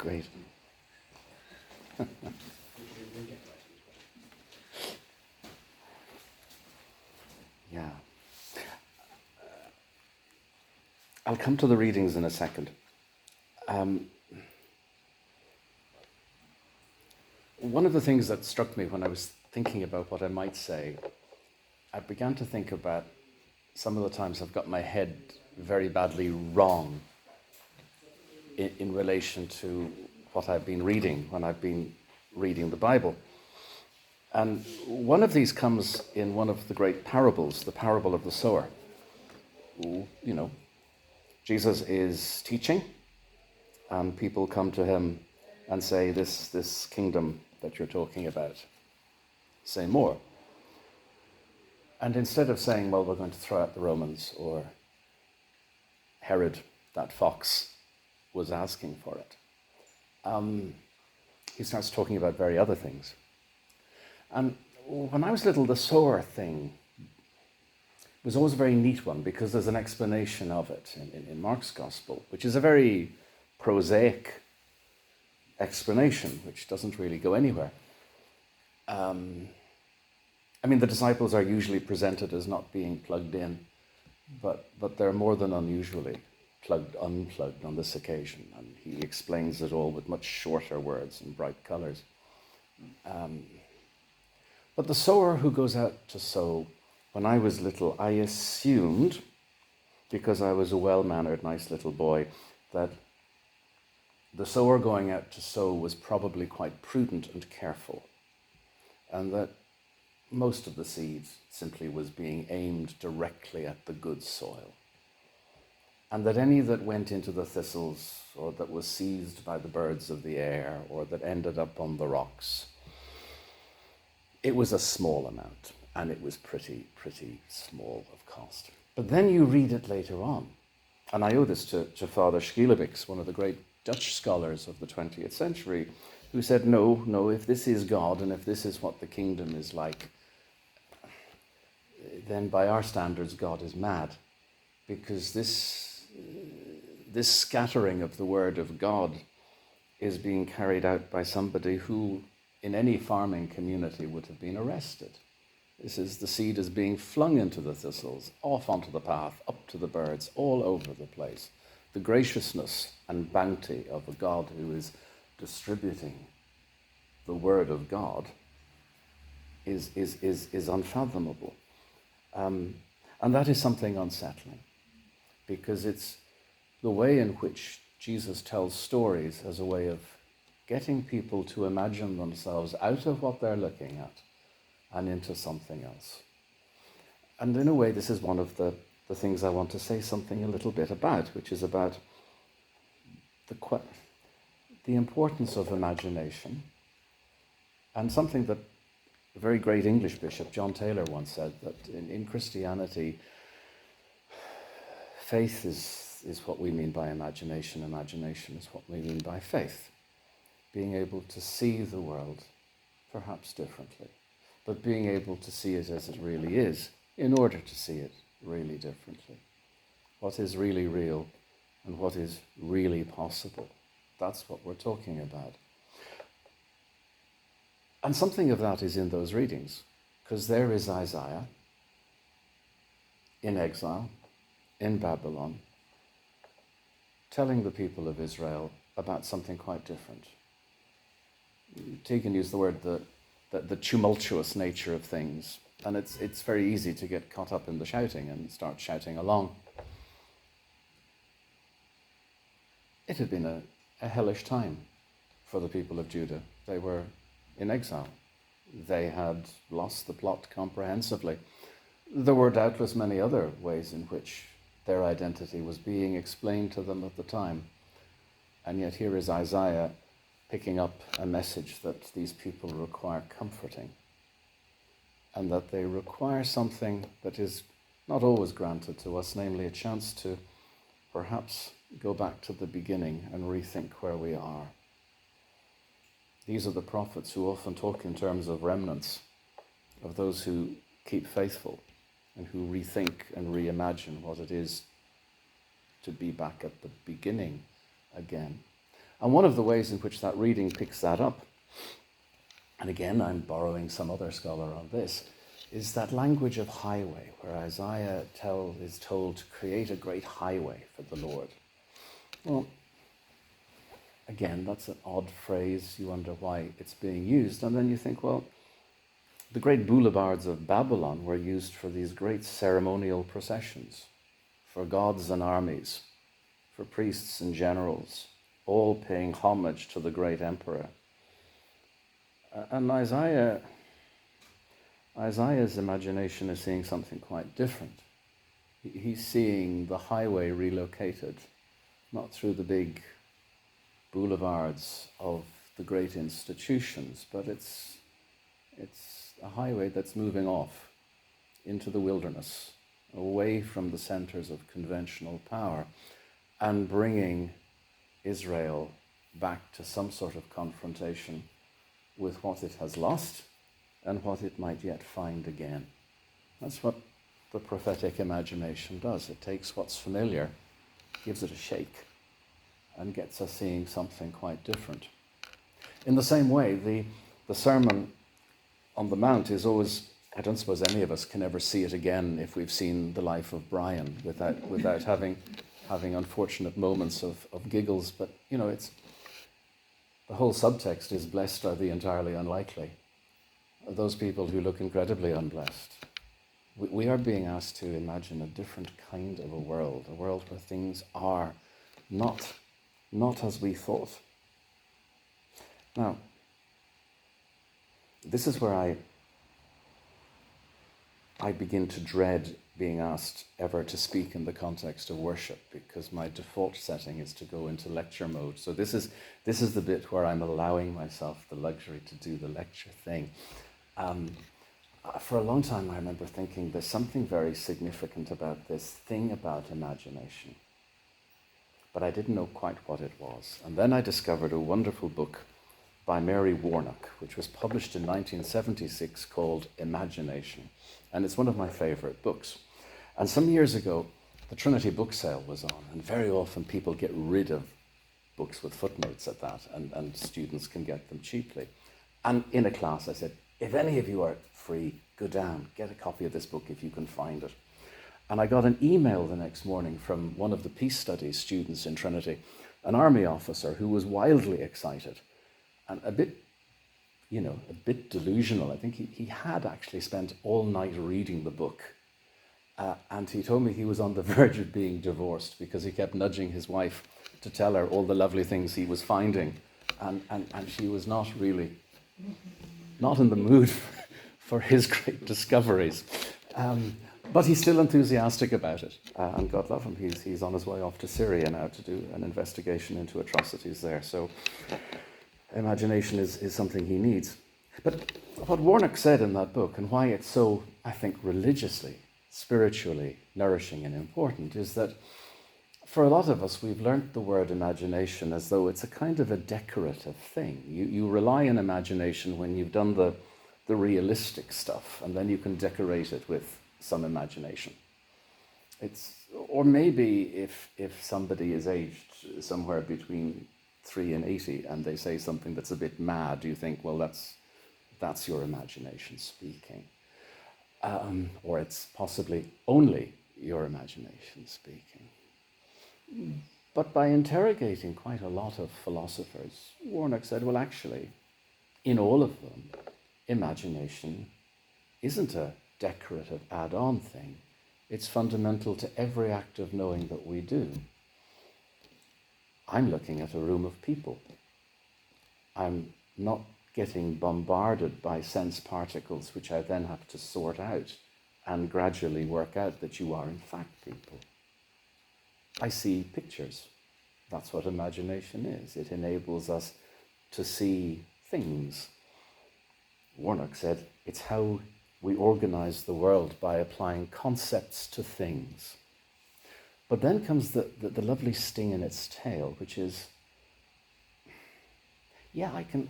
great. Yeah. I'll come to the readings in a second. One of the things that struck me when I was thinking about what I might say, I began to think about some of the times I've got my head very badly wrong in relation to what I've been reading when I've been reading the Bible. And one of these comes in one of the great parables, the parable of the sower. You know, Jesus is teaching, and people come to him and say, this kingdom that you're talking about, say more. And instead of saying, well, we're going to throw out the Romans, or Herod, that fox, was asking for it, he starts talking about very other things. And when I was little, the sower thing was always a very neat one, because there's an explanation of it in Mark's Gospel, which is a very prosaic explanation, which doesn't really go anywhere. I mean, the disciples are usually presented as not being plugged in, but they're more than unusually unplugged on this occasion, and he explains it all with much shorter words and bright colours. But the sower who goes out to sow, when I was little, I assumed, because I was a well-mannered, nice little boy, that the sower going out to sow was probably quite prudent and careful, and that most of the seeds simply was being aimed directly at the good soil, and that any that went into the thistles, or that was seized by the birds of the air, or that ended up on the rocks, it was a small amount, and it was pretty small of cost. But then you read it later on, and I owe this to Father Schillebeeckx, one of the great Dutch scholars of the 20th century, who said, no, if this is God, and if this is what the kingdom is like, then by our standards, God is mad, because this scattering of the word of God is being carried out by somebody who, in any farming community, would have been arrested. The seed is being flung into the thistles, off onto the path, up to the birds, all over the place. The graciousness and bounty of a God who is distributing the word of God is unfathomable. And that is something unsettling, because it's the way in which Jesus tells stories as a way of getting people to imagine themselves out of what they're looking at and into something else. And in a way, this is one of the things I want to say something a little bit about, which is about the importance of imagination, and something that a very great English bishop, John Taylor, once said, that in Christianity, faith is what we mean by imagination. Imagination is what we mean by faith. Being able to see the world perhaps differently, but being able to see it as it really is in order to see it really differently. What is really real and what is really possible. That's what we're talking about. And something of that is in those readings, because there is Isaiah in exile, in Babylon, telling the people of Israel about something quite different. Tegan used the word the tumultuous nature of things, and it's very easy to get caught up in the shouting and start shouting along. It had been a hellish time for the people of Judah. They were in exile. They had lost the plot comprehensively. There were doubtless many other ways in which their identity was being explained to them at the time. And yet here is Isaiah picking up a message that these people require comforting, and that they require something that is not always granted to us, namely a chance to perhaps go back to the beginning and rethink where we are. These are the prophets who often talk in terms of remnants, of those who keep faithful and who rethink and reimagine what it is to be back at the beginning again. And one of the ways in which that reading picks that up, and again I'm borrowing some other scholar on this, is that language of highway, where Isaiah is told to create a great highway for the Lord. Well, again, that's an odd phrase. You wonder why it's being used. And then you think, well, the great boulevards of Babylon were used for these great ceremonial processions, for gods and armies, for priests and generals, all paying homage to the great emperor. And Isaiah's imagination is seeing something quite different. He's seeing the highway relocated, not through the big boulevards of the great institutions, but it's a highway that's moving off into the wilderness, away from the centers of conventional power, and bringing Israel back to some sort of confrontation with what it has lost and what it might yet find again. That's what the prophetic imagination does. It takes what's familiar, gives it a shake, and gets us seeing something quite different. In the same way, the Sermon on the Mount is always, I don't suppose any of us can ever see it again if we've seen the life of Brian without having unfortunate moments of giggles, but it's the whole subtext is blessed are the entirely unlikely. Those people who look incredibly unblessed. We are being asked to imagine a different kind of a world where things are not as we thought. Now, this is where I begin to dread being asked ever to speak in the context of worship, because my default setting is to go into lecture mode. So this is the bit where I'm allowing myself the luxury to do the lecture thing. For a long time, I remember thinking there's something very significant about this thing about imagination, but I didn't know quite what it was. And then I discovered a wonderful book by Mary Warnock, which was published in 1976, called Imagination. And it's one of my favorite books. And some years ago, the Trinity book sale was on, and very often people get rid of books with footnotes at that, and students can get them cheaply. And in a class I said, if any of you are free, go down, get a copy of this book if you can find it. And I got an email the next morning from one of the Peace Studies students in Trinity, an army officer who was wildly excited and a bit delusional. I think he had actually spent all night reading the book. And he told me he was on the verge of being divorced because he kept nudging his wife to tell her all the lovely things he was finding. And she was not in the mood for his great discoveries. But he's still enthusiastic about it. And God love him, he's on his way off to Syria now to do an investigation into atrocities there. So imagination is something he needs. But what Warnock said in that book, and why it's so, I think, religiously, spiritually nourishing and important, is that for a lot of us, we've learnt the word imagination as though it's a kind of a decorative thing. You rely on imagination when you've done the realistic stuff, and then you can decorate it with some imagination. Or maybe if somebody is aged somewhere between 3 and 80 and they say something that's a bit mad, you think, well, that's your imagination speaking. Or it's possibly only your imagination speaking. But by interrogating quite a lot of philosophers, Warnock said, well, actually, in all of them, imagination isn't a decorative add-on thing. It's fundamental to every act of knowing that we do. I'm looking at a room of people. I'm not getting bombarded by sense particles, which I then have to sort out and gradually work out that you are in fact people. I see pictures. That's what imagination is. It enables us to see things. Warnock said it's how we organize the world, by applying concepts to things. But then comes the lovely sting in its tail, which is, yeah, I can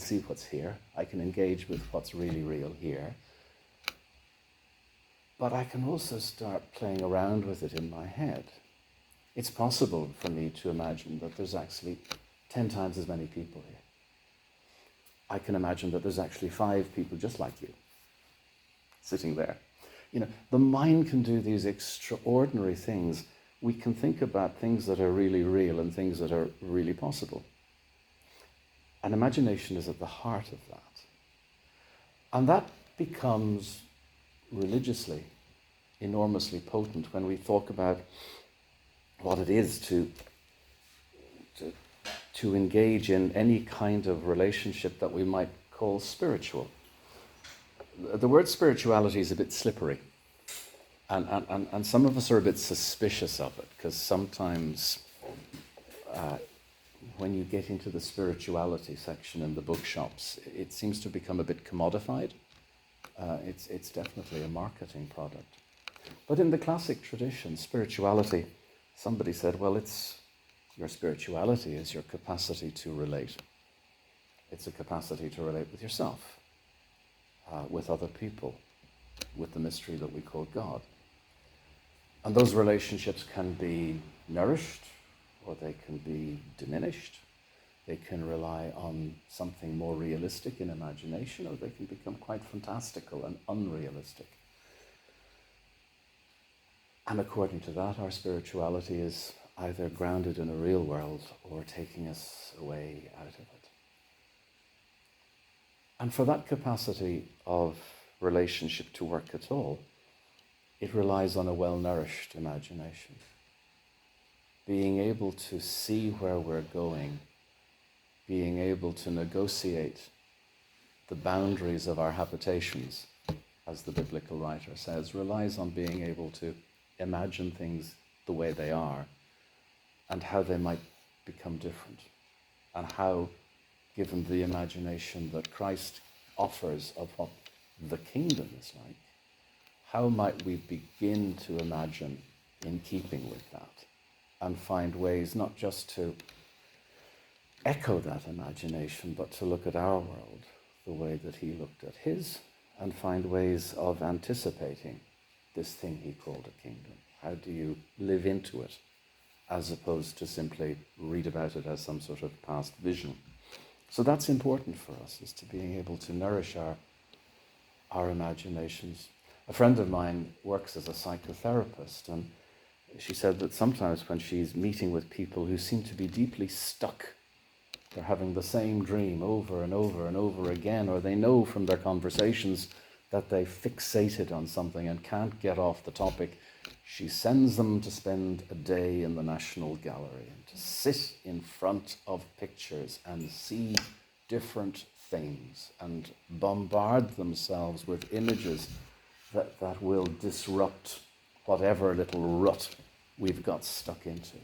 see what's here. I can engage with what's really real here. But I can also start playing around with it in my head. It's possible for me to imagine that there's actually 10 times as many people here. I can imagine that there's actually 5 people just like you sitting there. The mind can do these extraordinary things. We can think about things that are really real and things that are really possible. And imagination is at the heart of that. And that becomes religiously enormously potent when we talk about what it is to engage in any kind of relationship that we might call spiritual. The word spirituality is a bit slippery, and some of us are a bit suspicious of it, because sometimes when you get into the spirituality section in the bookshops, it seems to become a bit commodified. It's definitely a marketing product. But in the classic tradition, spirituality, somebody said, well, your spirituality is your capacity to relate. It's a capacity to relate with yourself, with other people, with the mystery that we call God. And those relationships can be nourished, or they can be diminished. They can rely on something more realistic in imagination, or they can become quite fantastical and unrealistic. And according to that, our spirituality is either grounded in a real world or taking us away out of it. And for that capacity of relationship to work at all, it relies on a well-nourished imagination. Being able to see where we're going, being able to negotiate the boundaries of our habitations, as the biblical writer says, relies on being able to imagine things the way they are and how they might become different, and how, given the imagination that Christ offers of what the kingdom is like, how might we begin to imagine in keeping with that and find ways not just to echo that imagination, but to look at our world the way that he looked at his, and find ways of anticipating this thing he called a kingdom. How do you live into it, as opposed to simply read about it as some sort of past vision? So that's important for us, is to being able to nourish our imaginations. A friend of mine works as a psychotherapist, and she said that sometimes when she's meeting with people who seem to be deeply stuck, they're having the same dream over and over and over again, or they know from their conversations that they've fixated on something and can't get off the topic, she sends them to spend a day in the National Gallery and to sit in front of pictures and see different things and bombard themselves with images that will disrupt whatever little rut we've got stuck into.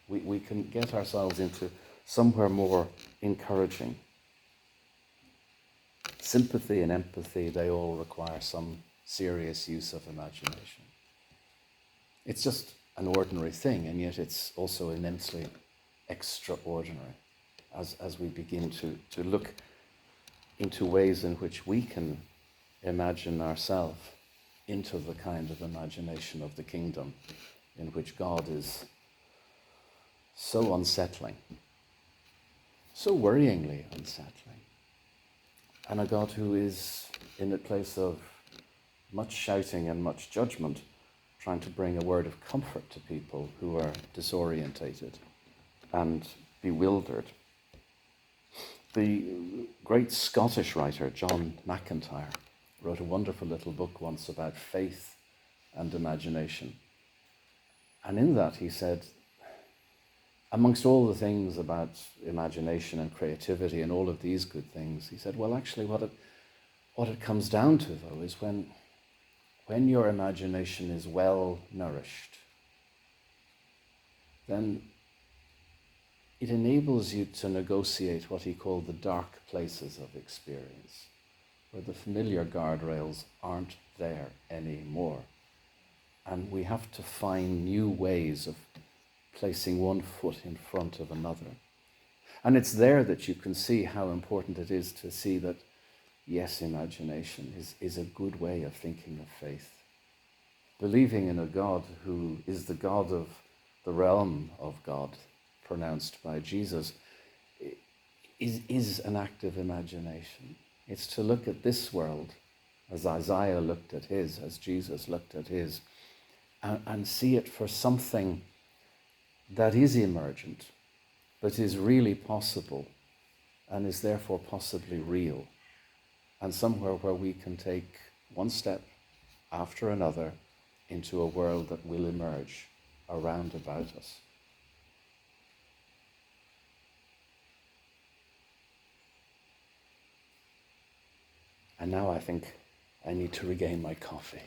We can get ourselves into somewhere more encouraging. Sympathy and empathy, they all require some serious use of imagination. It's just an ordinary thing, and yet it's also immensely extraordinary as we begin to look into ways in which we can imagine ourselves into the kind of imagination of the kingdom in which God is so unsettling, so worryingly unsettling, and a God who is in a place of much shouting and much judgment, trying to bring a word of comfort to people who are disorientated and bewildered. The great Scottish writer John McIntyre wrote a wonderful little book once about faith and imagination. And in that he said, amongst all the things about imagination and creativity and all of these good things, he said, well, actually what it comes down to, though, is when your imagination is well nourished, then it enables you to negotiate what he called the dark places of experience, where the familiar guardrails aren't there anymore. And we have to find new ways of placing one foot in front of another. And it's there that you can see how important it is to see that, yes, imagination is a good way of thinking of faith. Believing in a God who is the God of the realm of God pronounced by Jesus is an act of imagination. It's to look at this world as Isaiah looked at his, as Jesus looked at his, and see it for something that is emergent, but is really possible, and is therefore possibly real, and somewhere where we can take one step after another into a world that will emerge around about us. And now I think I need to regain my coffee.